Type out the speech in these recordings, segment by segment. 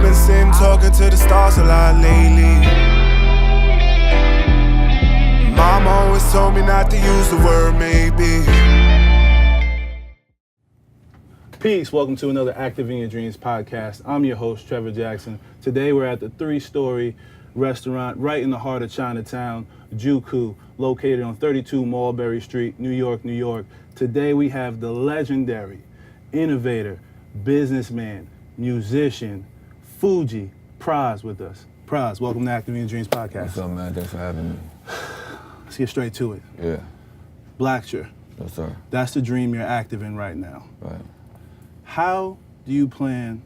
been sitting talking to the stars a lot lately. Mom always told me not to use the word maybe. Peace, welcome to another Active in Your Dreams podcast. I'm your host, Trevor Jackson. Today we're at the 3-story restaurant right in the heart of Chinatown, Juku, located on 32 Mulberry Street, New York, New York. Today we have the legendary, innovator, businessman, musician, Fugees, Pras with us. Pras, welcome to Active in Your Dreams podcast. What's up, man? Thanks for having me. Let's get straight to it. Yeah. Blacture. Yes, sir. That's the dream you're active in right now. Right. How do you plan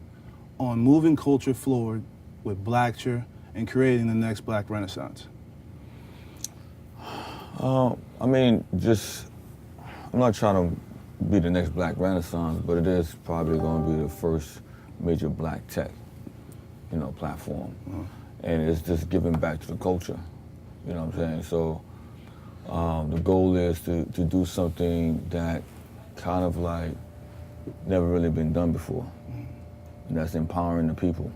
on moving culture forward with Blacture and creating the next Black Renaissance? I'm not trying to be the next Black Renaissance, but it is probably going to be the first major Black tech, platform. And it's just giving back to the culture, you know what I'm saying? So the goal is to do something that kind of like never really been done before. And that's empowering the people,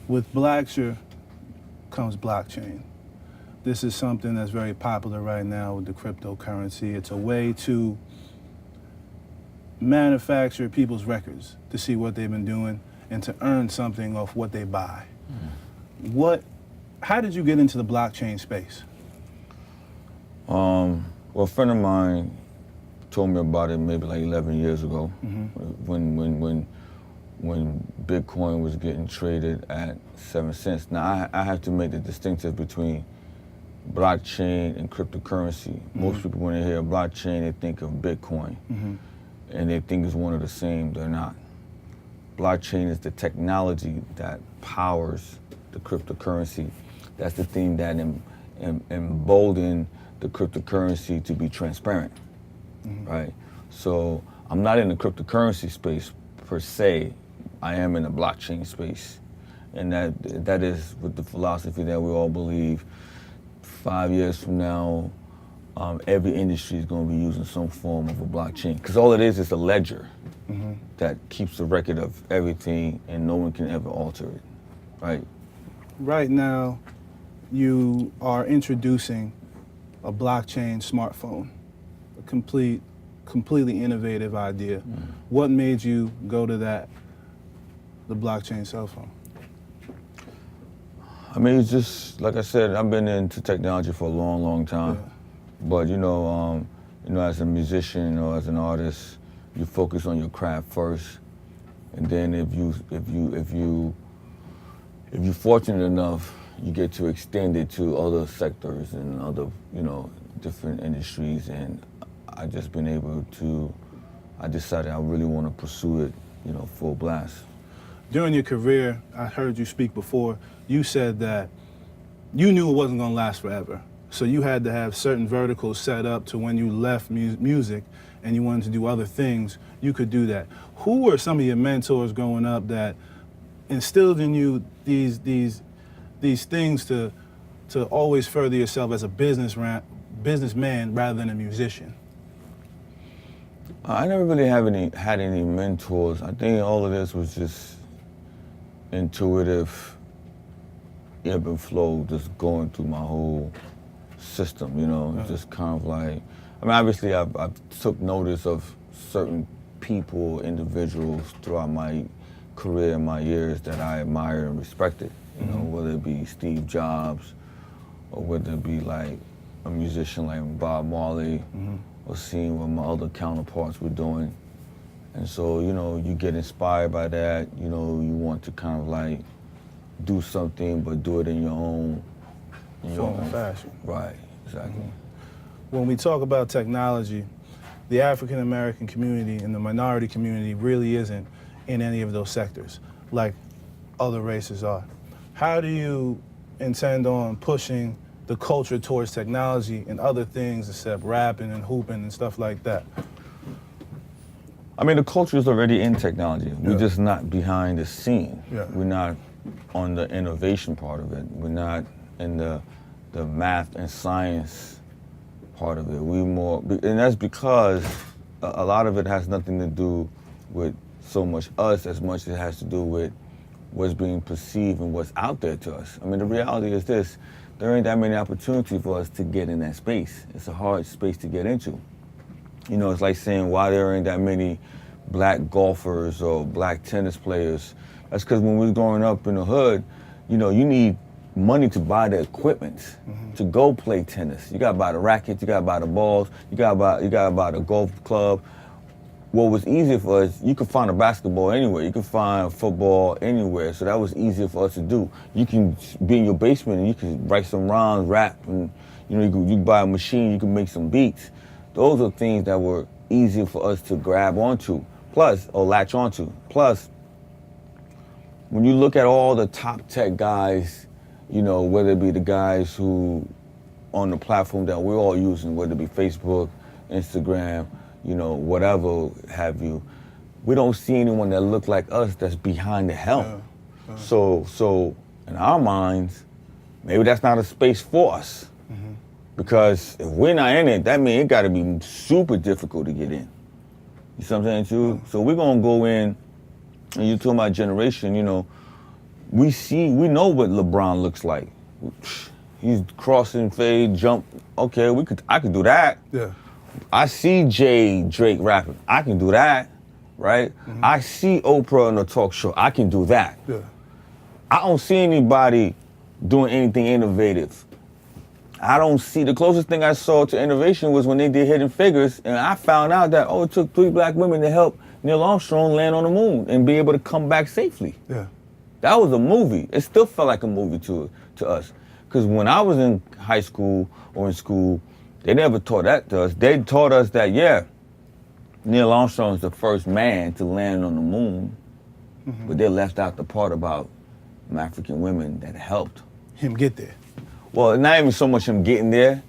With Blacture comes blockchain. This is something that's very popular right now with the cryptocurrency. It's a way to manufacture people's records to see what they've been doing and to earn something off what they buy. How did you get into the blockchain space? Well, a friend of mine told me about it maybe like 11 years ago, when Bitcoin was getting traded at 7 cents. Now, I have to make the distinctive between blockchain and cryptocurrency. Most people, when they hear blockchain, they think of Bitcoin, and they think it's one of the same. They're not. Blockchain is the technology that powers the cryptocurrency. That's the thing that emboldened the cryptocurrency to be transparent, right? So I'm not in the cryptocurrency space per se. I am in the blockchain space, and that is with the philosophy that we all believe 5 years from now, every industry is going to be using some form of a blockchain, because all it is a ledger that keeps a record of everything, and no one can ever alter it, right? Right now, you are introducing a blockchain smartphone, a completely innovative idea. What made you go to the blockchain cell phone? I mean, it's just, like I said, I've been into technology for a long, long time. Yeah. But, as a musician or as an artist, you focus on your craft first. And then if you're fortunate enough, you get to extend it to other sectors and other, different industries. And I decided I really want to pursue it, full blast. During your career, I heard you speak before, you said that you knew it wasn't going to last forever. So you had to have certain verticals set up to when you left music and you wanted to do other things, you could do that. Who were some of your mentors growing up that instilled in you these things to always further yourself as a businessman rather than a musician? I never really had any mentors. I think all of this was just intuitive ebb and flow, just going through my whole system, just kind of like, obviously I've took notice of certain people, individuals throughout my career and my years that I admire and respected, whether it be Steve Jobs or whether it be like a musician like Bob Marley, or seeing what my other counterparts were doing. And so, you get inspired by that, you want to kind of like do something, but do it in your own Form and fashion. Right, exactly. When we talk about technology, the African American community and the minority community really isn't in any of those sectors like other races are. How do you intend on pushing the culture towards technology and other things except rapping and hooping and stuff like that? The culture is already in technology. We're just not behind the scene. Yeah. We're not on the innovation part of it. We're not in the math and science part of it. And that's because a lot of it has nothing to do with so much us as much as it has to do with what's being perceived and what's out there to us. I mean, the reality is this: there ain't that many opportunities for us to get in that space. It's a hard space to get into. You know, it's like saying why there ain't that many black golfers or black tennis players. That's because when we was growing up in the hood, you know, you need money to buy the equipment to go play tennis. You gotta buy the rackets, you gotta buy the balls, you gotta buy the golf club. What was easier for us, you could find a basketball anywhere, you could find football anywhere, so that was easier for us to do. You can be in your basement and you can write some rhymes, rap, and you know, you can buy a machine, you can make some beats. Those are things that were easier for us to grab onto, plus, or latch onto. Plus, when you look at all the top tech guys, you know, whether it be the guys who on the platform that we're all using, whether it be Facebook, Instagram, you know, whatever have you, we don't see anyone that look like us that's behind the helm. So in our minds, maybe that's not a space for us. Because if we're not in it, that means it gotta be super difficult to get in. You see what I'm saying too? So we're gonna go in, and you're talking about generation, you know, we know what LeBron looks like. He's crossing, fade, jump. Okay, I could do that. Yeah. I see Drake rapping. I can do that, right? I see Oprah on a talk show. I can do that. Yeah. I don't see anybody doing anything innovative. I don't see, the closest thing I saw to innovation was when they did Hidden Figures, and I found out that, it took 3 black women to help Neil Armstrong land on the moon and be able to come back safely. Yeah. That was a movie. It still felt like a movie to us. Because when I was in high school or in school, they never taught that to us. They taught us that, Neil Armstrong is the first man to land on the moon, but they left out the part about African women that helped him get there. Well, not even so much him getting there.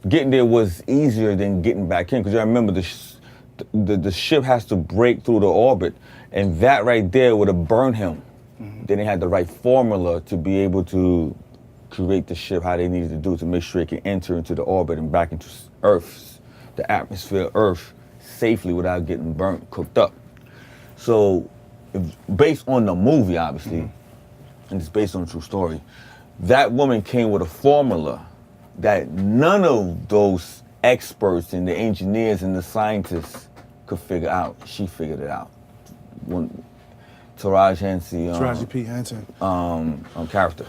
Getting there was easier than getting back in, because I remember the ship has to break through the orbit, and that right there would have burned him. Then they had the right formula to be able to create the ship how they needed to do to make sure it can enter into the orbit and back into Earth, the atmosphere of Earth, safely without getting burnt, cooked up. So, based on the movie, obviously, and it's based on a true story, that woman came with a formula that none of those experts and the engineers and the scientists could figure out. She figured it out. Taraji P. Henson. Character.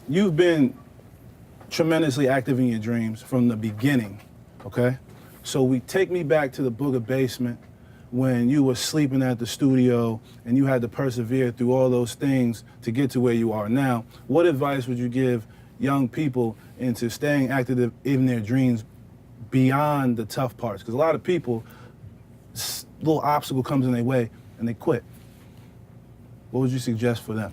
You've been tremendously active in your dreams from the beginning, okay? So take me back to the Booger basement when you were sleeping at the studio and you had to persevere through all those things to get to where you are now. What advice would you give young people into staying active in their dreams beyond the tough parts? Because a lot of people, little obstacle comes in their way and they quit. What would you suggest for them?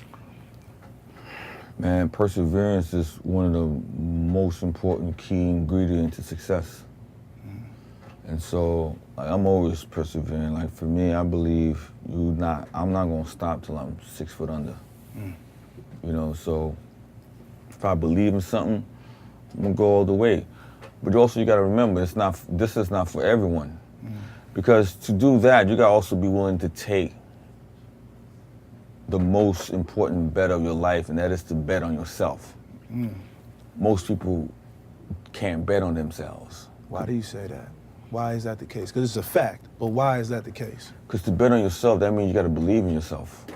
Man, perseverance is one of the most important key ingredients to success. And so I'm always persevering. Like for me, I believe I'm not gonna stop till I'm 6 foot under. You know, so if I believe in something, I'm gonna go all the way. But also you gotta remember, this is not for everyone. Because to do that, you gotta also be willing to take the most important bet of your life, and that is to bet on yourself. Most people can't bet on themselves. Why do you say that? Why is that the case? Because it's a fact, but why is that the case? Because to bet on yourself, that means you gotta believe in yourself.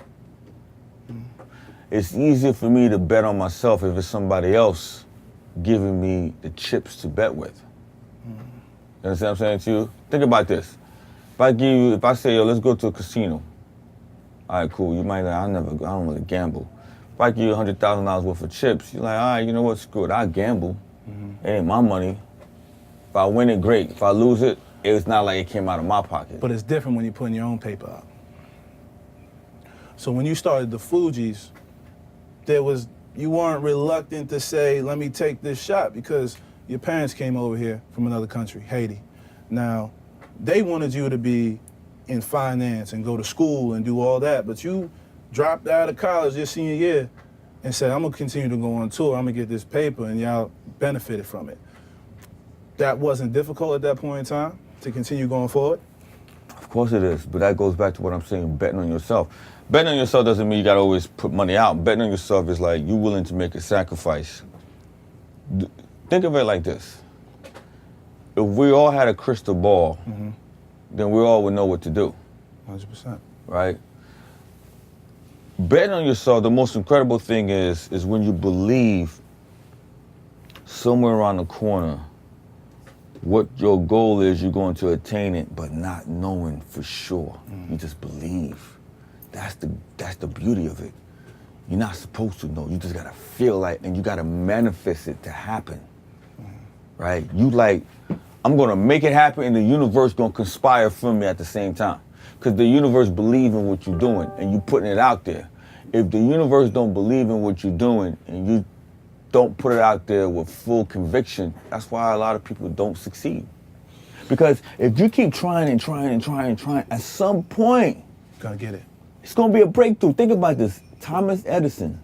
It's easier for me to bet on myself if it's somebody else giving me the chips to bet with. You understand what I'm saying to you? Think about this. If I say, yo, let's go to a casino. All right, cool. You might like, I don't really gamble. If I give you $100,000 worth of chips, you're like, all right, you know what, screw it, I gamble. It ain't my money. If I win it, great. If I lose it, it's not like it came out of my pocket. But it's different when you're putting your own paper out. So when you started the Fugees, you weren't reluctant to say, let me take this shot, because your parents came over here from another country, Haiti. Now, they wanted you to be in finance and go to school and do all that, but you dropped out of college your senior year and said, I'm gonna continue to go on tour, I'm gonna get this paper, and y'all benefited from it. That wasn't difficult at that point in time to continue going forward? Of course it is, but that goes back to what I'm saying, betting on yourself. Betting on yourself doesn't mean you gotta always put money out. Betting on yourself is like you willing to make a sacrifice. Think of it like this. If we all had a crystal ball, then we all would know what to do. 100%. Right? Betting on yourself, the most incredible thing is when you believe somewhere around the corner what your goal is, you're going to attain it, but not knowing for sure. You just believe. That's the beauty of it. You're not supposed to know. You just gotta feel like, and you gotta manifest it to happen. Right? You like, I'm gonna make it happen, and the universe gonna conspire for me at the same time. Because the universe believes in what you're doing, and you putting it out there. If the universe don't believe in what you're doing, and you don't put it out there with full conviction, that's why a lot of people don't succeed. Because if you keep trying and trying and trying and trying, at some point, Gonna get it. it's gonna be a breakthrough. Think about this. Thomas Edison,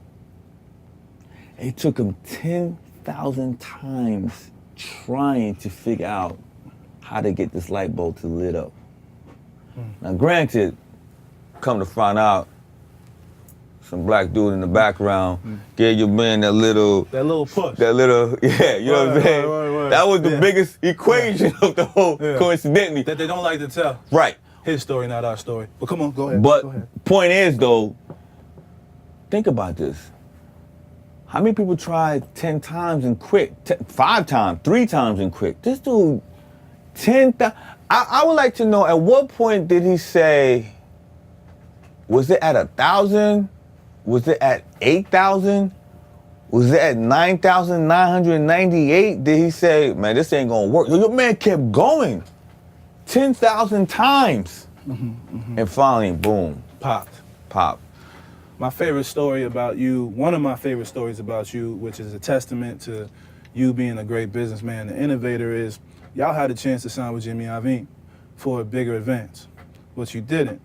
it took him 10,000 times trying to figure out how to get this light bulb to lit up. Now granted, come to find out, some black dude in the background gave your man that little push. That little, yeah, you know what I'm saying? Right. That was the biggest equation of the whole, coincidentally. That they don't like to tell. Right. His story, not our story. But come on, go ahead. But go ahead. point is though, think about this. How many people tried 10 times and quit? 5 times, 3 times and quit? This dude, 10,000. I would like to know, at what point did he say, was it at 1,000? Was it at 8,000? Was it at 9,998? Did he say, man, this ain't gonna work? Your man kept going 10,000 times. And finally, boom. Popped. My favorite story about you, one of my favorite stories about you, which is a testament to you being a great businessman and innovator, is y'all had a chance to sign with Jimmy Iovine for a bigger advance, but you didn't.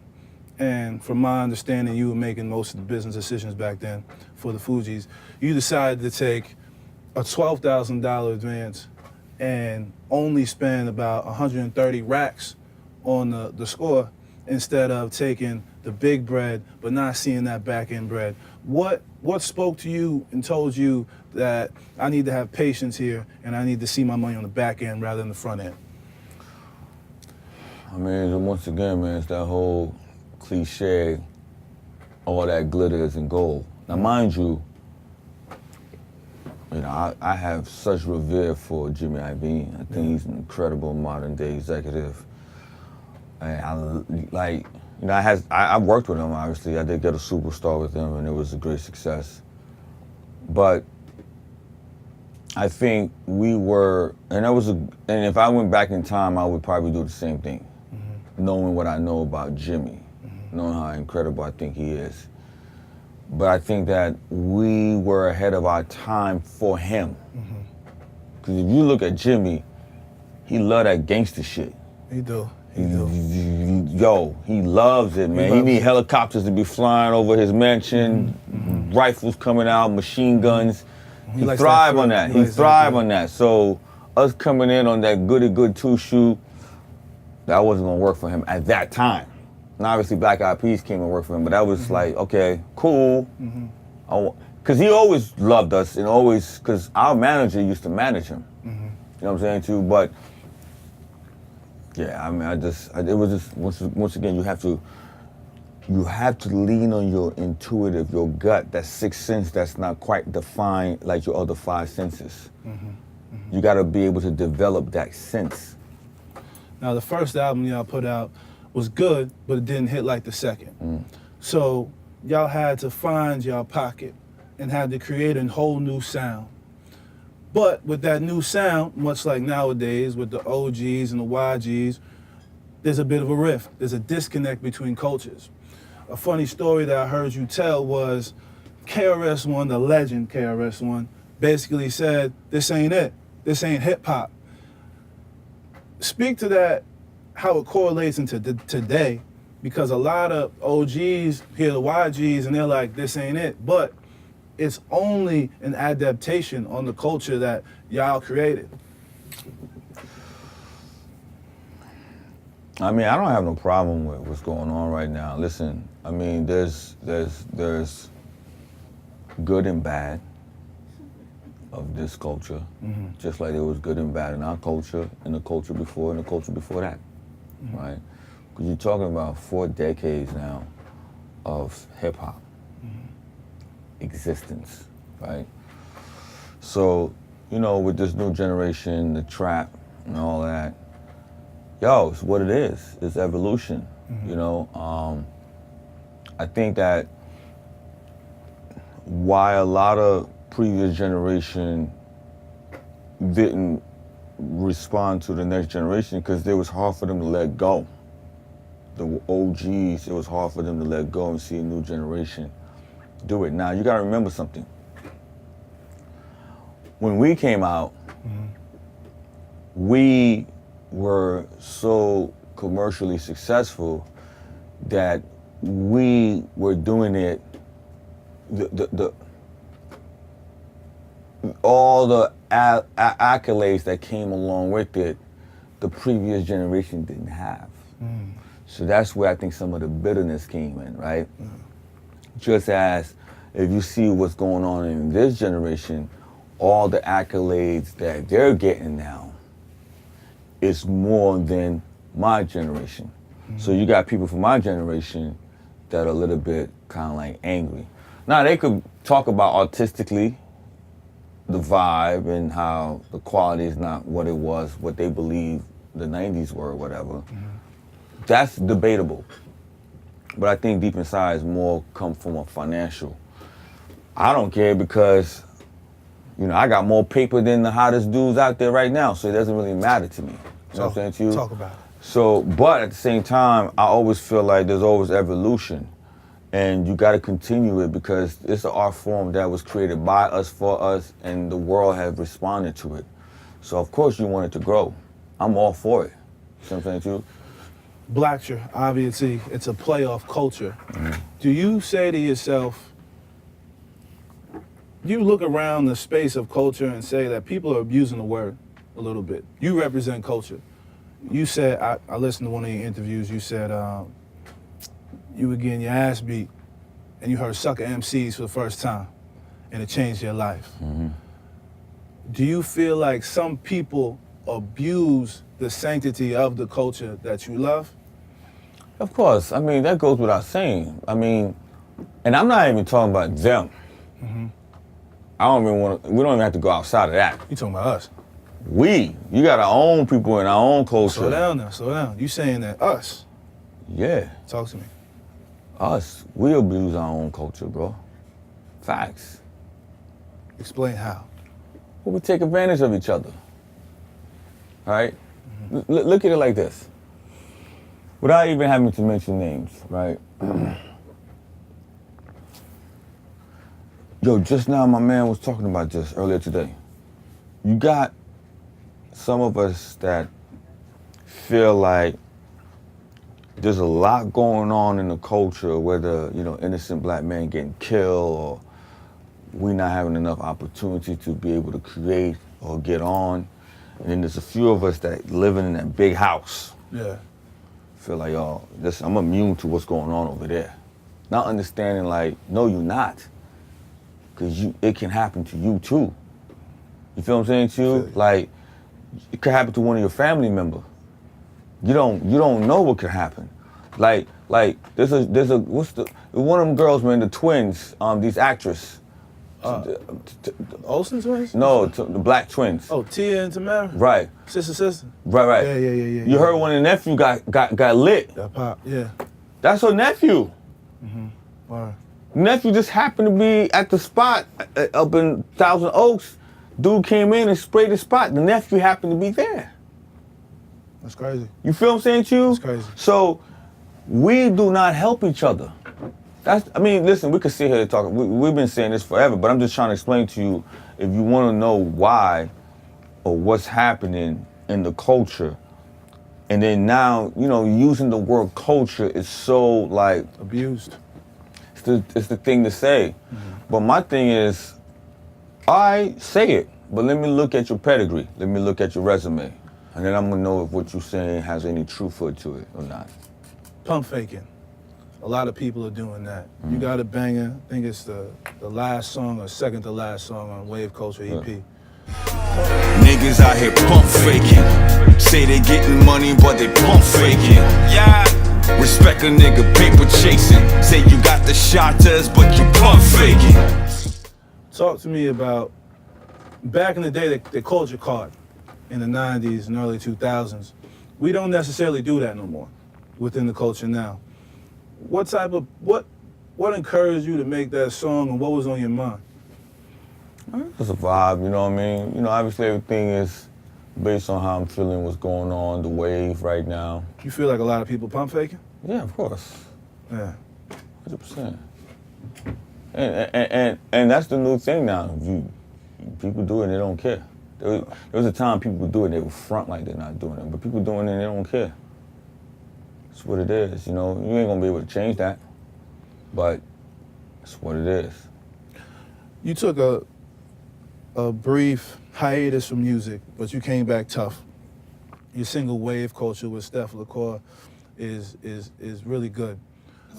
And from my understanding, you were making most of the business decisions back then for the Fugees. You decided to take a $12,000 advance and only spend about 130 racks on the score instead of taking the big bread but not seeing that back end bread. What spoke to you and told you that I need to have patience here and I need to see my money on the back end rather than the front end? I mean, once again, man, it's that whole cliche, all that glitter isn't gold. Now, mind you, I have such revere for Jimmy Iovine. I think he's an incredible modern day executive. And I worked with him, obviously. I did get a superstar with him, and it was a great success. But I think we were, and if I went back in time, I would probably do the same thing, knowing what I know about Jimmy. Knowing how incredible I think he is. But I think that we were ahead of our time for him. Because if you look at Jimmy, he love that gangster shit. He do. Yo, he loves it, man. He need helicopters to be flying over his mansion, rifles coming out, machine guns. He thrive on that. He thrive on that. So us coming in on that goody good two shoe, that wasn't gonna work for him at that time. And obviously Black Eyed Peas came and worked for him, but that was like, okay, cool. Because he always loved us and always, because our manager used to manage him. You know what I'm saying too? But yeah, I mean, it was just, once again, you have to lean on your intuitive, your gut, that sixth sense that's not quite defined like your other 5 senses. You gotta be able to develop that sense. Now, the first album y'all put out was good, but it didn't hit like the second. So y'all had to find y'all pocket and had to create a whole new sound. But with that new sound, much like nowadays with the OGs and the YGs, there's a bit of a rift. There's a disconnect between cultures. A funny story that I heard you tell was KRS-One, the legend KRS-One, basically said, this ain't it. This ain't hip hop. Speak to that, how it correlates into today, because a lot of OGs hear the YGs and they're like, this ain't it. But it's only an adaptation on the culture that y'all created. I mean, I don't have no problem with what's going on right now. Listen, I mean, there's good and bad of this culture, just like there was good and bad in our culture, and the culture before, and the culture before that, right? Because you're talking about 4 decades now of hip hop existence, right? So, you know, with this new generation, the trap and all that, yo, it's what it is. It's evolution, you know. I think that why a lot of previous generation didn't respond to the next generation, because it was hard for them to let go. The OGs, it was hard for them to let go and see a new generation do it. Now, you gotta remember something. When we came out, we were so commercially successful that we were doing it, all the accolades that came along with it, the previous generation didn't have. So that's where I think some of the bitterness came in, right? Just as if you see what's going on in this generation, all the accolades that they're getting now is more than my generation. So you got people from my generation that are a little bit kind of like angry. Now, they could talk about artistically the vibe and how the quality is not what it was, what they believe the 90s were or whatever. That's debatable. But I think deep inside is more come from a financial. I don't care because, you know, I got more paper than the hottest dudes out there right now, so it doesn't really matter to me. You know what I'm saying to you? Talk about it. So, but at the same time, I always feel like there's always evolution. And you got to continue it because it's an art form that was created by us, for us, and the world has responded to it. So, of course, you want it to grow. I'm all for it. You know what I'm saying to you? Blacture, obviously, it's a playoff culture. Do you say to yourself, do you look around the space of culture and say that people are abusing the word a little bit? You represent culture. You said, I listened to one of your interviews, you said you were getting your ass beat and you heard sucker MCs for the first time and it changed your life. Do you feel like some people abuse the sanctity of the culture that you love? Of course. I mean, that goes without saying. I mean, and I'm not even talking about them. I don't even want to, we don't even have to go outside of that. You talking about us? You got our own people in our own culture. Slow down now, slow down. You saying that us? Yeah. Talk to me. Us, we abuse our own culture, bro. Facts. Explain how. Well, we take advantage of each other. All right? Look at it like this. Without even having to mention names, right? Yo, just now my man was talking about this earlier today. You got some of us that feel like there's a lot going on in the culture, whether, you know, innocent black men getting killed or we not having enough opportunity to be able to create or get on. And then there's a few of us that living in that big house. Yeah. Feel like, oh, I'm immune to what's going on over there. Not understanding like, no, you're not. Because it can happen to you too. You feel what I'm saying to you? Like, it could happen to one of your family members. You don't know what could happen. Like there's a what's the one of them girls, man, the twins, these actresses. Olsen twins? No, the black twins. Oh, Tia and Tamara? Right. Sister. Right. Yeah. You heard when the nephew got lit. That pop, yeah. That's her nephew. Wow. Nephew just happened to be at the spot up in Thousand Oaks. Dude came in and sprayed the spot. The nephew happened to be there. That's crazy. You feel what I'm saying to you? That's crazy. So we do not help each other. Listen, we could sit here and talk. We've been saying this forever, but I'm just trying to explain to you, if you want to know why or what's happening in the culture, and then now, you know, using the word culture is so like abused. It's the thing to say. But my thing is, I say it, but let me look at your pedigree. Let me look at your resume. And then I'm gonna know if what you're saying has any truthhood to it or not. Pump faking. A lot of people are doing that. You got a banger, I think it's the last song or second to last song on Wave Culture EP. Niggas out here pump faking. Say they getting money, but they pump faking. Yeah. Respect a nigga, paper chasing. Say you got the shot to us, but you pump faking. Talk to me about, back in the day, they called your card in the 90s and early 2000s. We don't necessarily do that no more within the culture now. What encouraged you to make that song, and what was on your mind? It's a vibe, you know what I mean? You know, obviously everything is based on how I'm feeling, what's going on, the wave right now. You feel like a lot of people pump faking? Yeah, of course. Yeah. 100%. And that's the new thing now. People do it and they don't care. There was a time people would do it and they would front like they're not doing it, but people doing it and they don't care. It's what it is, you know? You ain't gonna be able to change that, but it's what it is. You took a brief hiatus from music, but you came back tough. Your single Wave Culture with Steph LaCour is really good.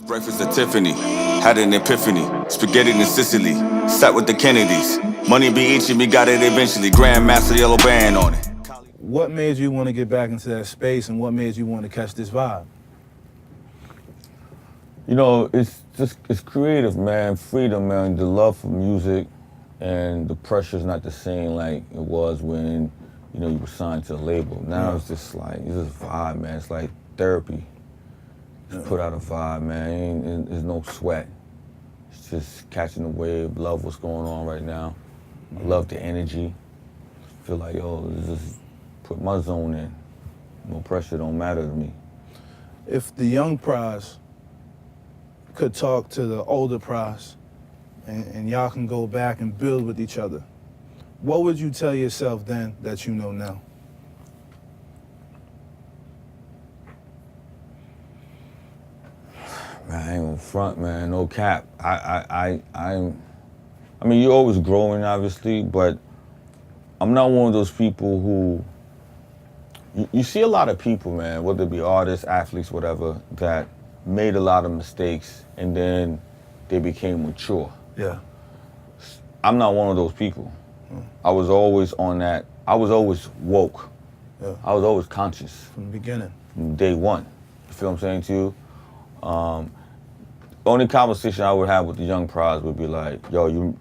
Breakfast at Tiffany, had an epiphany. Spaghetti in Sicily, sat with the Kennedys. Money be itching, we got it eventually. Grandmaster yellow band on it. What made you want to get back into that space, and what made you want to catch this vibe? You know, it's creative, man. Freedom, man. The love for music and the pressure's not the same like it was when, you know, you were signed to a label. Now it's just like, it's just vibe, man. It's like therapy. Just put out a vibe, man. There's no sweat. It's just catching the wave, love what's going on right now. I love the energy. Feel like, yo, just put my zone in. No pressure don't matter to me. If the young Pras could talk to the older Pras and y'all can go back and build with each other, what would you tell yourself then that you know now? Man, I ain't gonna front, man. No cap. I mean, you're always growing, obviously, but I'm not one of those people who. You see a lot of people, man, whether it be artists, athletes, whatever, that made a lot of mistakes and then they became mature. Yeah. I'm not one of those people. I was always on that. I was always woke. Yeah. I was always conscious. From the beginning. From day one. You feel what I'm saying to you? The only conversation I would have with the young Pras would be like, yo,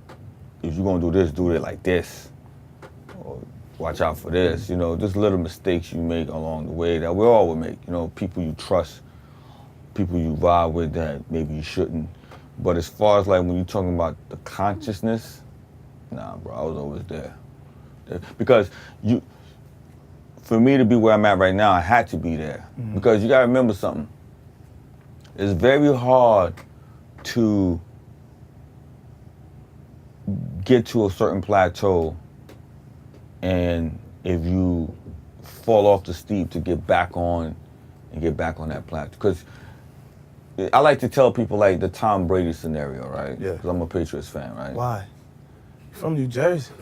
if you're gonna do this, do it like this. Or watch out for this. You know, just little mistakes you make along the way that we all would make. You know, people you trust, people you vibe with that maybe you shouldn't. But as far as like when you're talking about the consciousness, nah, bro, I was always there. Because for me to be where I'm at right now, I had to be there. Because you gotta remember something. It's very hard to get to a certain plateau, and if you fall off the steep to get back on that plateau. Because I like to tell people like the Tom Brady scenario, right? Yeah. Because I'm a Patriots fan, right? Why? You're from New Jersey.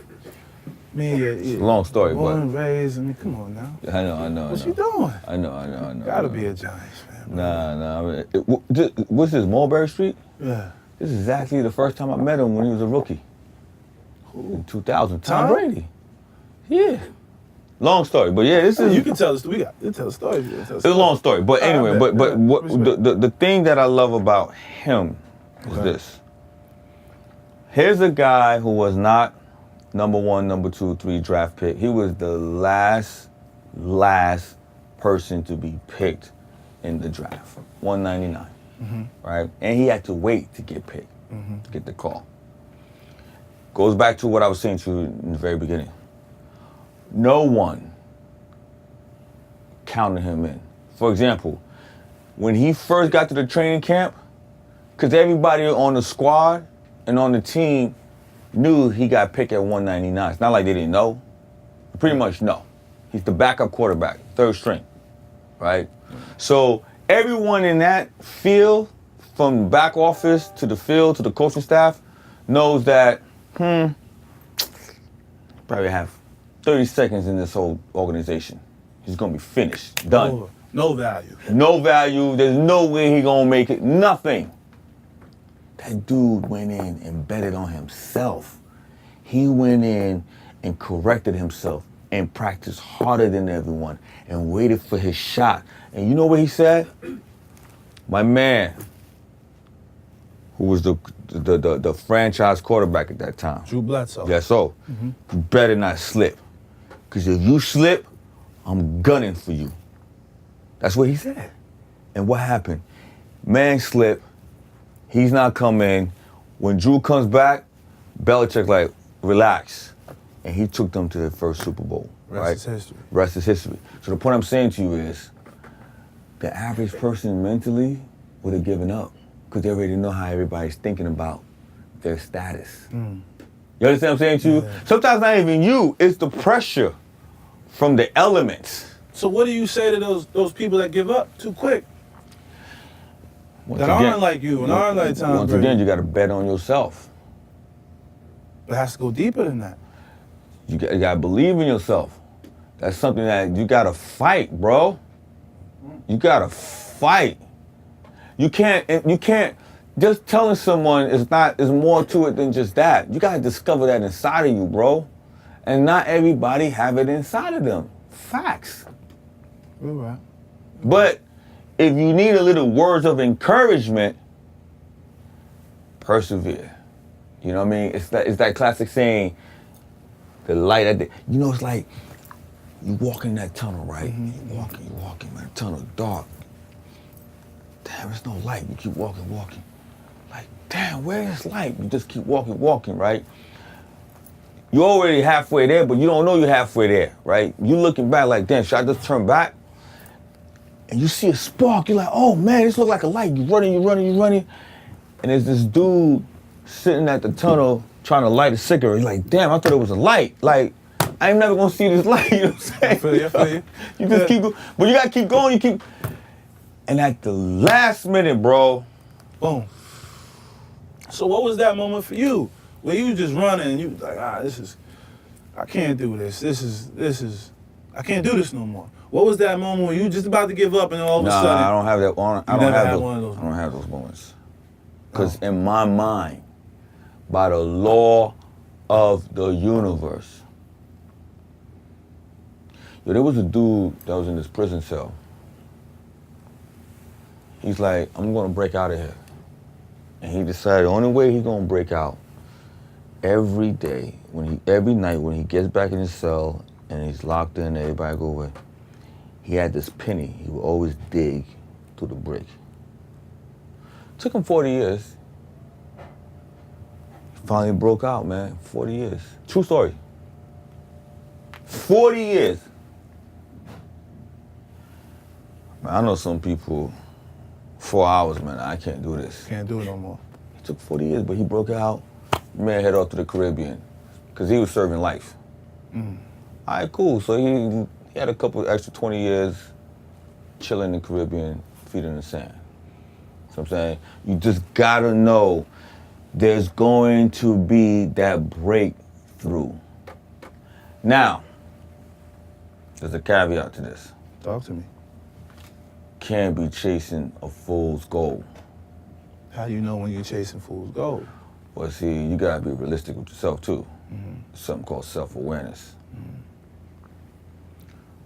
Man, It's a long story, born but and raised. I mean, come on now. I know. What you doing? I know. Gotta be a Giants fan. Bro. Nah. I mean, what's this, Mulberry Street? Yeah. This is exactly the first time I met him when he was a rookie. In 2000. Tom Tom? Brady. Yeah. Long story, but yeah, this is. You can tell the story. You tell the story. It's a long story, but anyway, but what the thing that I love about him is this. Here's a guy who was not number 1, number 2, 3 draft pick. He was the last person to be picked in the draft, 199, right? And he had to wait to get picked, to get the call. Goes back to what I was saying to you in the very beginning. No one counted him in. For example, when he first got to the training camp, because everybody on the squad and on the team knew he got picked at 199. It's not like they didn't know. They pretty much know. He's the backup quarterback, 3rd string, right? So everyone in that field, from back office to the field to the coaching staff, knows that, probably have 30 seconds in this whole organization. He's gonna be finished, done. No value. No value, there's no way he gonna make it, nothing. That dude went in and betted on himself. He went in and corrected himself and practiced harder than everyone and waited for his shot. And you know what he said? My man, who was the franchise quarterback at that time. Drew Bledsoe. Yeah, so you better not slip. Because if you slip, I'm gunning for you. That's what he said. And what happened? Man slipped. He's not coming. When Drew comes back, Belichick like, relax. And he took them to their first Super Bowl. Rest is history. Rest is history. So the point I'm saying to you is, the average person mentally would have given up because they already know how everybody's thinking about their status. You understand what I'm saying to you? Yeah. Sometimes not even you, it's the pressure from the elements. So what do you say to those people that give up too quick? That aren't like you and aren't like Tom Once Brady? again, you got to bet on yourself. It has to go deeper than that. You got to believe in yourself. That's something that you got to fight, bro. You got to fight. You can't, just telling someone is more to it than just that. You got to discover that inside of you, bro. And not everybody have it inside of them. Facts. All right. But if you need a little words of encouragement, persevere. You know what I mean? It's that classic saying, the light at the, you know, it's like you walk in that tunnel, right? You walking, man, tunnel dark. Damn, there's no light. You keep walking. Like, damn, where is light? You just keep walking, right? You're already halfway there, but you don't know you're halfway there, right? You looking back like, damn, should I just turn back? And you see a spark, you're like, oh man, this looks like a light. You running. And there's this dude sitting at the tunnel trying to light a cigarette. He's like, damn, I thought it was a light. Like, I ain't never gonna see this light, you know what I'm saying? I feel you. You just keep going, but you gotta keep going, and at the last minute, bro. Boom. So what was that moment for you? Where you just running and you was like, I can't do this. I can't do this no more. What was that moment when you just about to give up and then all of a sudden? I don't have that. I don't have those moments. Because in my mind, by the law of the universe, there was a dude that was in this prison cell. He's like, I'm gonna break out of here. And he decided the only way he's gonna break out, every night when he gets back in his cell and he's locked in, everybody go away, he had this penny he would always dig through the brick. Took him 40 years. He finally broke out, man. 40 years. True story. 40 years. Man, I know some people, 4 hours, man, I can't do this. Can't do it no more. It took 40 years, but he broke out. Man, head off to the Caribbean because he was serving life. All right, cool. So he had a couple extra 20 years chilling in the Caribbean, feet in the sand. So I'm saying, you just gotta know there's going to be that breakthrough. Now, there's a caveat to this. Talk to me. Can't be chasing a fool's goal. How you know when you're chasing fool's gold? Well, see, you gotta be realistic with yourself too. Something called self-awareness.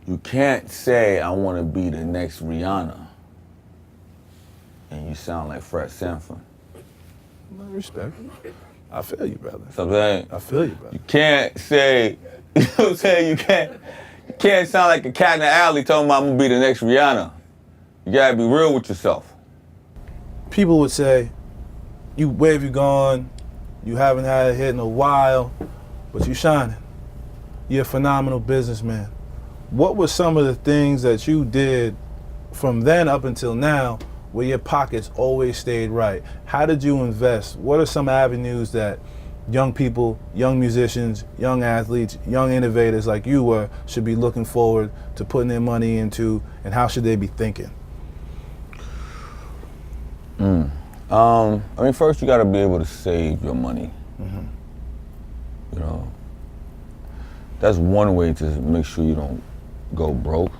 You can't say, I wanna be the next Rihanna, and you sound like Fred Sanford. Respect. I feel you, brother. So I'm saying, I feel you, brother. you can't say, you know what I'm saying? You can't sound like a cat in the alley talking about I'm gonna be the next Rihanna. You gotta be real with yourself. People would say, where have you gone? You haven't had a hit in a while, but you shining. You're a phenomenal businessman. What were some of the things that you did from then up until now where your pockets always stayed right? How did you invest? What are some avenues that young people, young musicians, young athletes, young innovators like you were should be looking forward to putting their money into, and how should they be thinking? I mean, first you gotta be able to save your money. You know, that's one way to make sure you don't go broke.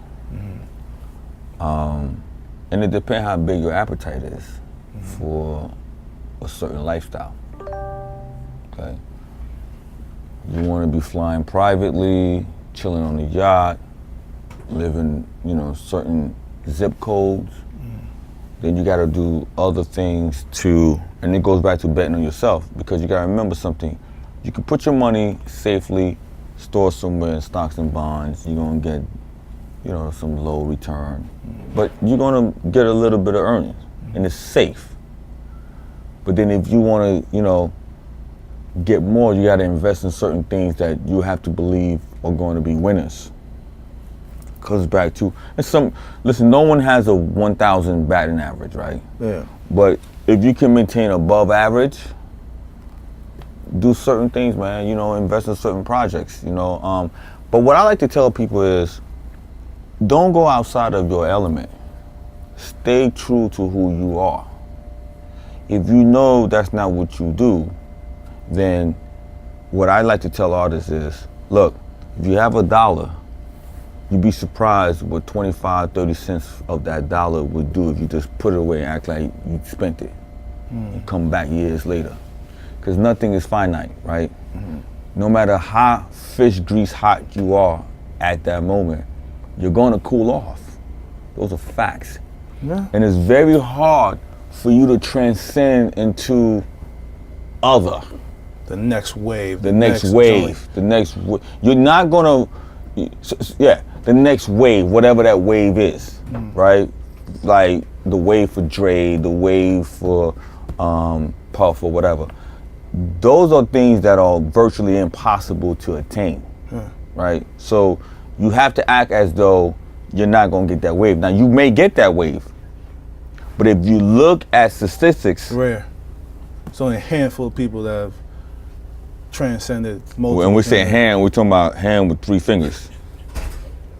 And it depends how big your appetite is for a certain lifestyle. Okay. You want to be flying privately, chilling on the yacht, living, certain zip codes. Then you got to do other things and it goes back to betting on yourself, because you got to remember something. You can put your money safely, store somewhere in stocks and bonds. You're gonna get, some low return, but you're gonna get a little bit of earnings, and it's safe. But then if you want to, get more, you got to invest in certain things that you have to believe are going to be winners. Comes back to, listen, no one has a 1,000 batting average, right? Yeah. But if you can maintain above average, do certain things, man, invest in certain projects, But what I like to tell people is, don't go outside of your element. Stay true to who you are. If you know that's not what you do, then what I like to tell artists is, look, if you have $1, you'd be surprised what 25, 30 cents of that dollar would do if you just put it away and act like you spent it and come back years later. Because nothing is finite, right? No matter how fish grease hot you are at that moment, you're going to cool off. Those are facts. Yeah. And it's very hard for you to transcend into other. The next wave. The next wave. You're not going to, the next wave, whatever that wave is, right? Like the wave for Dre, the wave for Puff or whatever. Those are things that are virtually impossible to attain, right? So you have to act as though you're not going to get that wave. Now, you may get that wave, but if you look at statistics, rare. It's only a handful of people that have transcended multiple. When we say hand, we're talking about hand with 3 fingers.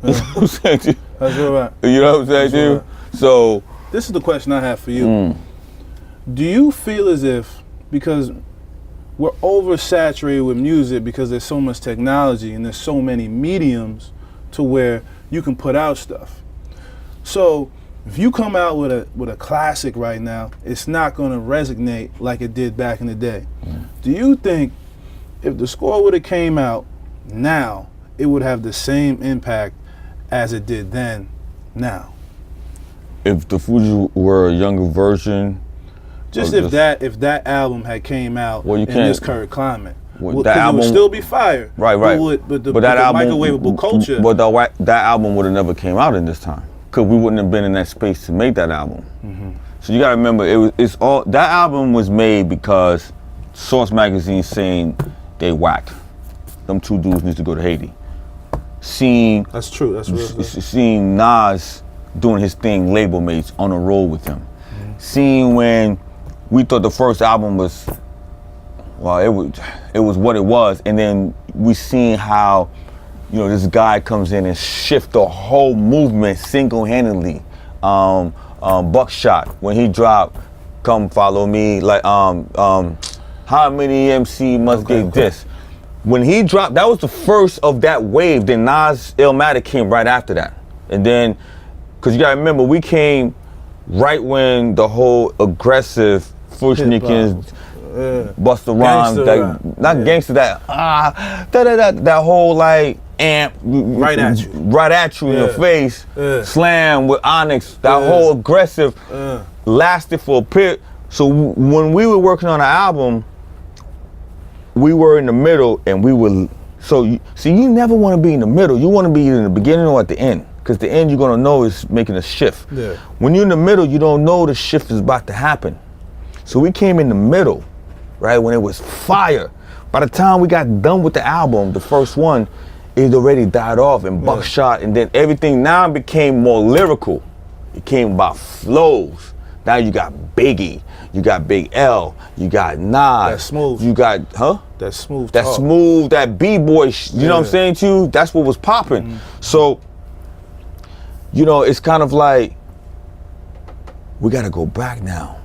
You know what I'm saying to you? That's right. You know what I'm saying to you? So this is the question I have for you. Do you feel as if, because we're oversaturated with music because there's so much technology and there's so many mediums to where you can put out stuff. So if you come out with a classic right now, it's not going to resonate like it did back in the day. Do you think if the score would have came out now, it would have the same impact as it did then now? If the Fugees were a younger version, just if that album had came out in this current climate, because it would still be fire. Right. But the microwavable culture. But that album would have never came out in this time, because we wouldn't have been in that space to make that album. So you got to remember, that album was made because Source Magazine saying they whack. Them 2 dudes need to go to Haiti. That's true. That's real. Seeing Nas doing his thing, label mates on a roll with him. Seeing when we thought the first album was, it was what it was, and then we seen how, this guy comes in and shift the whole movement single-handedly. Buckshot, when he dropped "Come Follow Me," like how many MC must get this? When he dropped, that was the first of that wave. Then Nas Illmatic came right after that, and then, because you gotta remember, we came right when the whole aggressive Fushnikins, Busta Rhymes, gangster, that whole like amp right at you in your face, slam with Onyx, that whole aggressive lasted for a bit. So when we were working on an album, we were in the middle, and we were, you never want to be in the middle. You want to be in the beginning or at the end, because the end you're going to know is making a shift. Yeah. When you're in the middle, you don't know the shift is about to happen. So we came in the middle, right, when it was fire. By the time we got done with the album, the first one, it already died off, and Buckshot, and then everything now became more lyrical. It came about flows. Now you got Biggie, you got Big L, you got Nas. That smooth. You got, That smooth That talk. smooth, that B-boy, you know what I'm saying to you? That's what was popping. So, it's kind of like, we gotta go back now.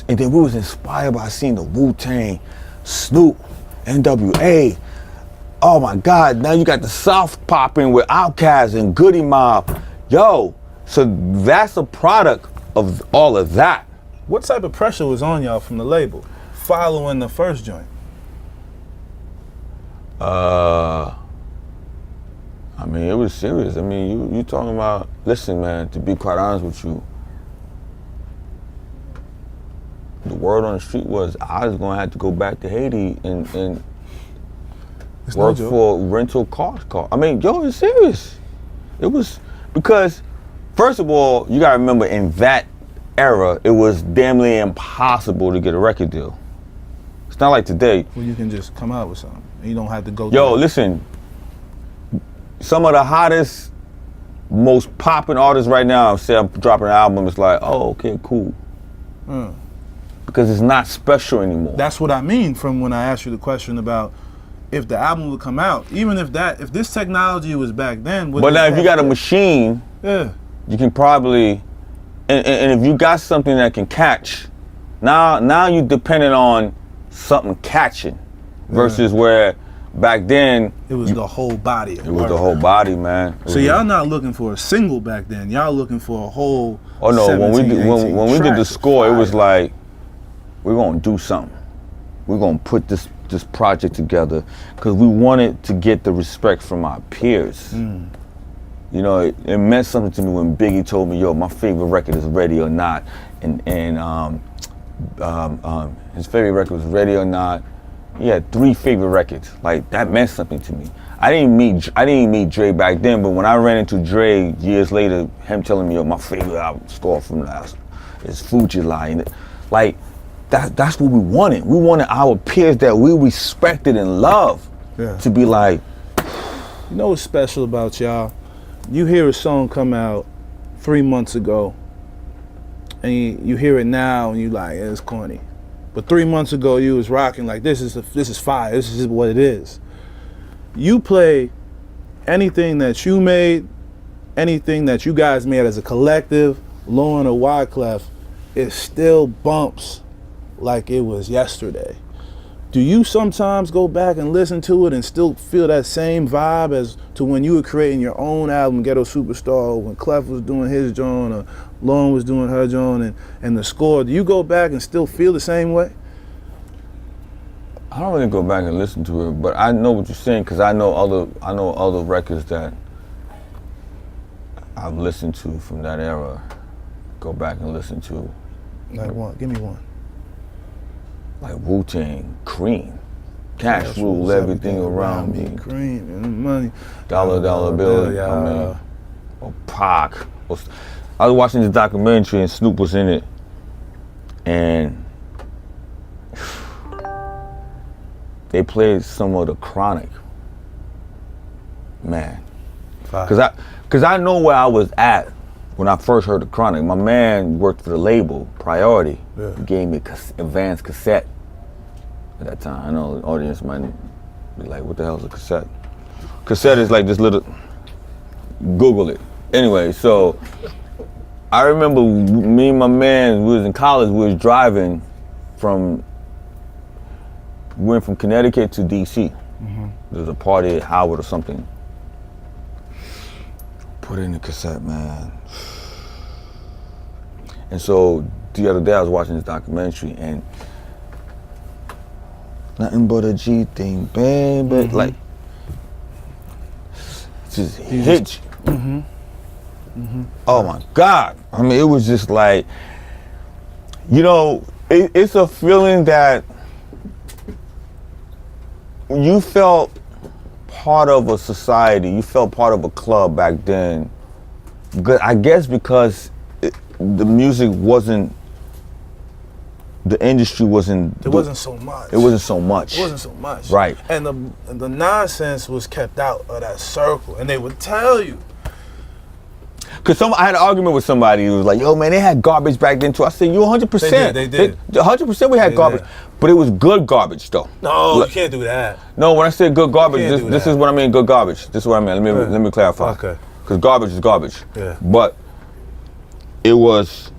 And then we was inspired by seeing the Wu-Tang, Snoop, NWA. Oh my God, now you got the South popping with Outkast and Goody Mob. Yo, So that's a product of all of that. What type of pressure was on y'all from the label following the first joint? I mean, it was serious. I mean, you talking about, listen, man, to be quite honest with you, the word on the street was I was gonna have to go back to Haiti and work for rental car. I mean, yo, it's serious. It was, because first of all, you gotta remember, in that era, it was damn near impossible to get a record deal. It's not like today. Well, you can just come out with something. You don't have to go. Yo, listen, some of the hottest, most popping artists right now say I'm dropping an album, it's like, oh, okay, cool. Because it's not special anymore. That's what I mean from when I asked you the question about if the album would come out, even if this technology was back then. But now if you got a machine, yeah, you can probably, and if you got something that can catch, now you dependent on something catching, versus where back then it was the whole body. It was the whole body, man. So y'all not looking for a single back then. Y'all looking for a whole. Oh no, 17, when we did the score, fire. It was like, we're gonna do something. We're gonna put this project together because we wanted to get the respect from our peers. You know, it meant something to me when Biggie told me, yo, my favorite record is Ready or Not. And his favorite record was Ready or Not. He had 3 favorite records. Like, that meant something to me. I didn't meet Dre back then, but when I ran into Dre years later, him telling me, yo, my favorite album score from last is Fugees. Like, that's what we wanted. We wanted our peers that we respected and loved to be like. You know what's special about y'all? You hear a song come out 3 months ago, and you hear it now, and you like, it's corny. But 3 months ago, you was rocking like, this is fire. This is what it is. You play anything that you made, anything that you guys made as a collective, Lauren or Wyclef, it still bumps like it was yesterday. Do you sometimes go back and listen to it and still feel that same vibe as to when you were creating your own album, Ghetto Superstar, or when Clef was doing his joint, or Lauren was doing her joint, and the score? Do you go back and still feel the same way? I don't really go back and listen to it, but I know what you're saying because I know other records that I've listened to from that era. Go back and listen to. Like one, give me one. Like Wu-Tang, Cream, Cash Rules Everything Around Me, Cream and money, Dollar Bill, I mean, or Pac. I was watching this documentary and Snoop was in it, and they played some of the Chronic. Man, cause I know where I was at when I first heard the Chronic. My man worked for the label Priority. He gave me advanced cassette at that time. I know the audience might be like, what the hell is a cassette? Cassette is like this little, Google it. Anyway, so I remember me and my man, we was in college, we was driving we went from Connecticut to DC. There was a party at Howard or something. Put in the cassette, man. And so the other day I was watching this documentary and nothing but a G thing, baby. Like, just hit you. Oh my God. I mean, it was just like, you know, it's a feeling that you felt part of a society, you felt part of a club back then. I guess because the music wasn't, the industry wasn't. It wasn't so much. It wasn't so much. It wasn't so much. Right. And the nonsense was kept out of that circle, and they would tell you. Cause I had an argument with somebody who was like, "Yo, man, they had garbage back then too." I said, "You 100%." They did. 100% we had garbage, but it was good garbage though. No, you can't do that. No, when I say good garbage, this is what I mean. Good garbage. This is what I mean. Let me clarify. Okay. Because garbage is garbage. Yeah. But it was,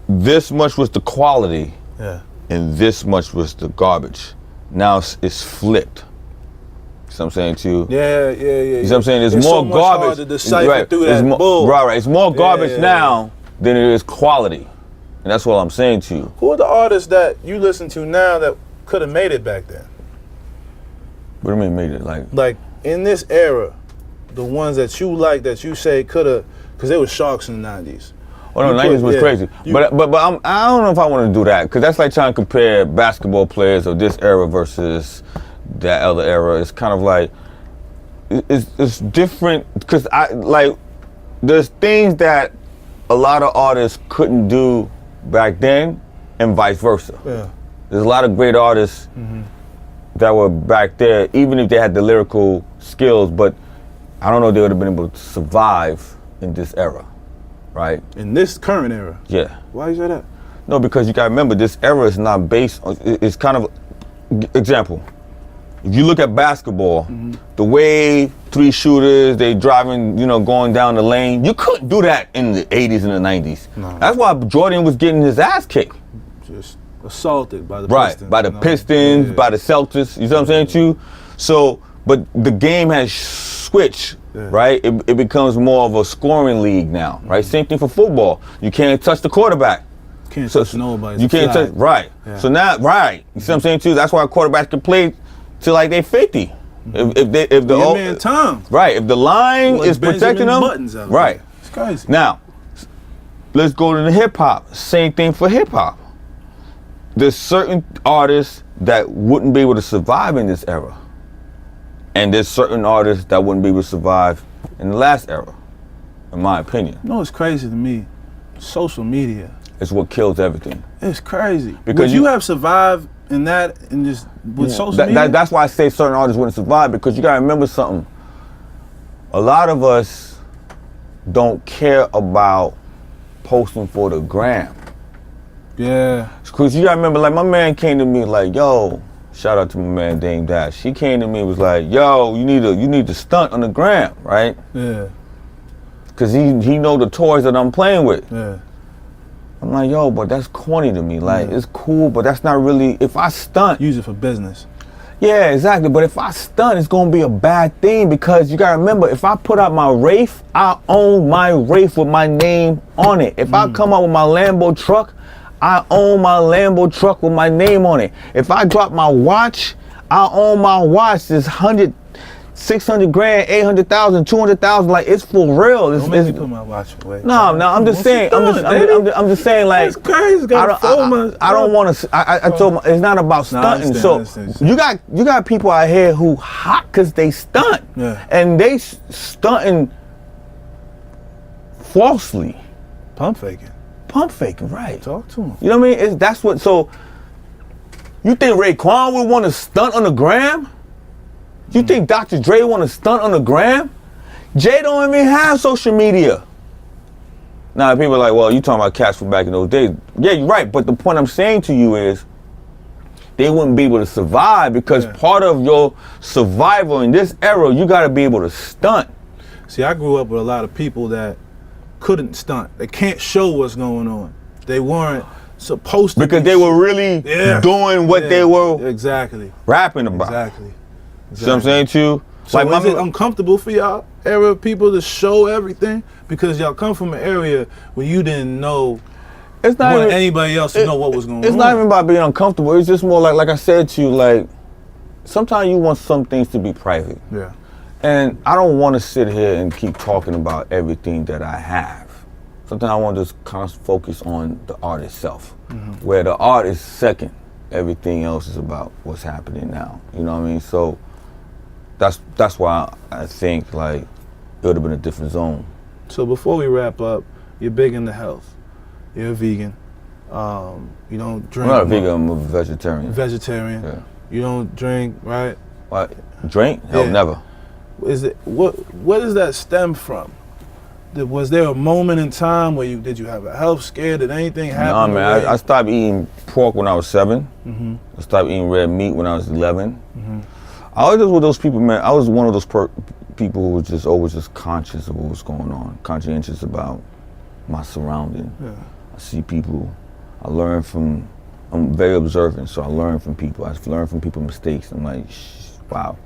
this much was the quality. Yeah. And this much was the garbage. Now it's flipped. what I'm saying to you? Yeah. You know what I'm saying? There's it's more so much garbage. hard to decipher through It's that bull. Right. It's more garbage Yeah. now than it is quality. And that's what I'm saying to you. Who are the artists that you listen to now that could have made it back then? What do you mean made it? Like in this era, the ones that you like that you say could have, because they were sharks in the 90s. Oh no, 90s was crazy. But I don't know if I want to do that, because that's like trying to compare basketball players of this era versus that other era. It's kind of like it's different, because there's things that a lot of artists couldn't do back then, and vice versa. Yeah. There's a lot of great artists that were back there, even if they had the lyrical skills, but I don't know if they would have been able to survive in this era, right? In this current era? Yeah. Why you say that? No, because you gotta remember, this era is not based on, it's kind of, example, if you look at basketball, the way 3 shooters, they driving, going down the lane, you couldn't do that in the 80s and the 90s. No. That's why Jordan was getting his ass kicked. Just assaulted by the Pistons. Pistons. By the Pistons, by the Celtics, you see what I'm saying to you? So, but the game has switched, right? It becomes more of a scoring league now, right? Same thing for football. You can't touch the quarterback. Can't touch nobody. You can't touch, right. Yeah. So now, right, you see what I'm saying to you? That's why quarterbacks can play till like they 50. If the old man Tom. Right, if the line is protecting them, right. It's crazy. Now, let's go to the hip hop. Same thing for hip hop. There's certain artists that wouldn't be able to survive in this era. And there's certain artists that wouldn't be able to survive in the last era, in my opinion. You know what's crazy to me? Social media. It's what kills everything. It's crazy. Because would you have survived in that, and just with social media? That's why I say certain artists wouldn't survive, because you gotta remember something. A lot of us don't care about posting for the gram. Yeah. Because you gotta remember, like, my man came to me like, yo, shout out to my man Dame Dash. He came to me and was like, yo, you need to stunt on the gram, right? Yeah. Because he know the toys that I'm playing with. Yeah. I'm like, yo, but that's corny to me. Like, it's cool, but that's not really, if I stunt. Use it for business. Yeah, exactly. But if I stunt, it's gonna be a bad thing, because you gotta remember, if I put out my Wraith, I own my Wraith with my name on it. If I come out with my Lambo truck, I own my Lambo truck with my name on it. If I drop my watch, I own my watch. It's 100, 600 grand, 800,000, 200,000. Like, it's for real. Don't make me put my watch away. No, I'm just saying. I'm just saying. Like, that's crazy. I don't want to. I told my, it's not about stunting. You got people out here who hot because they stunt, and they stunting falsely. Pump faking. Pump faking, right? Talk to him. You know what I mean? That's what. So, you think Raekwon would want to stunt on the gram? You think Dr. Dre want to stunt on the gram? Jay don't even have social media. Now, people are like, well, you talking about cats from back in those days. Yeah, you're right. But the point I'm saying to you is, they wouldn't be able to survive, because part of your survival in this era, you got to be able to stunt. See, I grew up with a lot of people that couldn't stunt. They can't show what's going on. They weren't supposed to. Because they were really doing what they were rapping about. Exactly. See what I'm saying to you? So like, is it uncomfortable for y'all era people to show everything? Because y'all come from an area where you didn't know it's not even, anybody else to know what was going on. It's not even about being uncomfortable. It's just more like I said to you, like, sometimes you want some things to be private. Yeah. And I don't want to sit here and keep talking about everything that I have. Sometimes I want to just kind of focus on the art itself, where the art is second. Everything else is about what's happening now. You know what I mean? So that's why I think, like, it would have been a different zone. So before we wrap up, you're big into health. You're a vegan. You don't drink. I'm not a vegan, I'm a vegetarian. Vegetarian. Yeah. You don't drink, right? What? Drink? Hell, never. Is it what does that stem from? Was there a moment in time where did you have a health scare? Did anything happen? No, man. I stopped eating pork when I was 7. I stopped eating red meat when I was 11. I was just one of those people, man. I was one of those people who was just always just conscious of what was going on, conscientious about my surrounding. Yeah. I see people. I learn from. I'm very observant, so I learn from people. I learn from people's mistakes. I'm like, wow.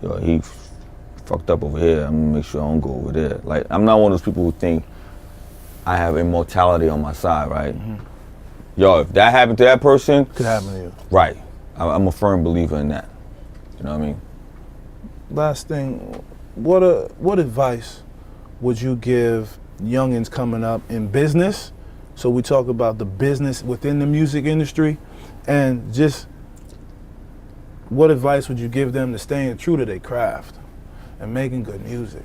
yo, he fucked up over here. I'm gonna make sure I don't go over there. Like, I'm not one of those people who think I have immortality on my side, right? Yo, if that happened to that person, Could happen to you. right. I'm a firm believer in that. You know what I mean? Last thing, what advice would you give youngins coming up in business? So we talk about the business within the music industry, and just what advice would you give them to staying true to their craft and making good music?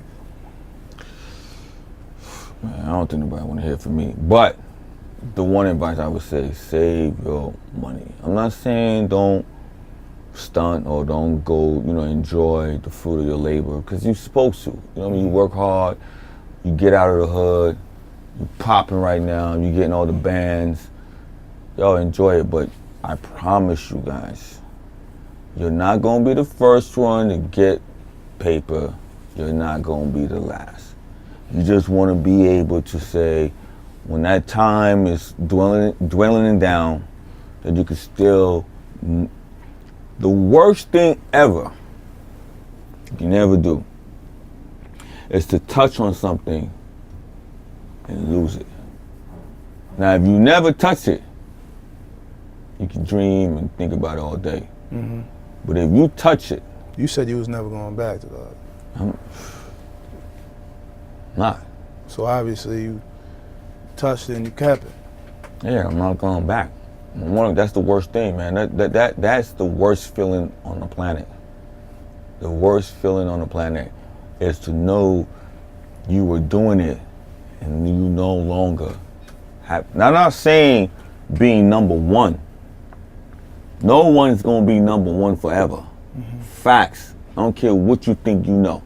Man, I don't think nobody want to hear from me. But the one advice I would say, save your money. I'm not saying don't stunt or don't go, enjoy the fruit of your labor, because you're supposed to. You know what I mean? You work hard, you get out of the hood, you popping right now, you getting all the bands. Yo, enjoy it, but I promise you guys, you're not gonna be the first one to get paper. You're not gonna be the last. You just wanna be able to say, when that time is dwindling down, that you can still, the worst thing ever you can never do is to touch on something and lose it. Now, if you never touch it, you can dream and think about it all day. But if you touch it, You said you was never going back to that. I'm not. So obviously you touched it and you kept it. Yeah, I'm not going back. That's the worst thing, man. That's the worst feeling on the planet. The worst feeling on the planet is to know you were doing it and you no longer have. Now, I'm not saying being number one. No one's gonna be number one forever. Facts. I don't care what you think you know.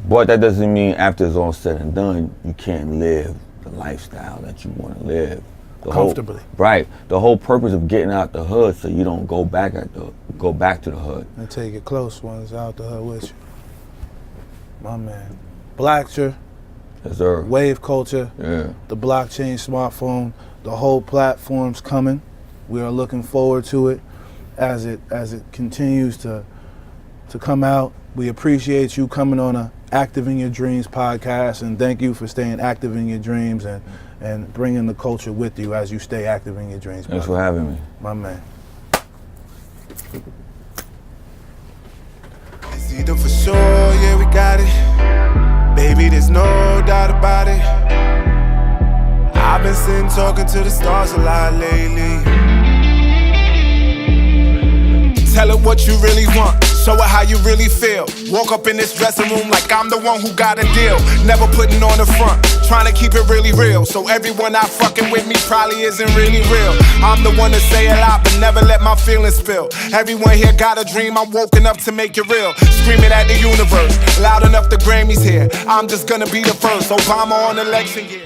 But that doesn't mean after it's all said and done, you can't live the lifestyle that you want to live. Comfortably. Right. The whole purpose of getting out the hood so you don't go back to the hood. And take it close ones out the hood with you. My man. Blacture, Yes, sir. wave culture, Yeah. the blockchain smartphone, the whole platform's coming. We are looking forward to it as it continues to come out. We appreciate you coming on a Active in Your Dreams podcast, and thank you for staying active in your dreams and bringing the culture with you as you stay active in your dreams. Thanks brother. for having me. My man. It's either for sure, yeah, we got it. Baby, there's no doubt about it. I've been sitting talking to the stars a lot lately. Tell her what you really want, show her how you really feel. Woke up in this dressing room like I'm the one who got a deal. Never putting on the front, trying to keep it really real. So everyone out fucking with me probably isn't really real. I'm the one to say a lot but never let my feelings spill. Everyone here got a dream, I'm woken up to make it real. Screaming at the universe, loud enough the Grammys here. I'm just gonna be the first, Obama on election year.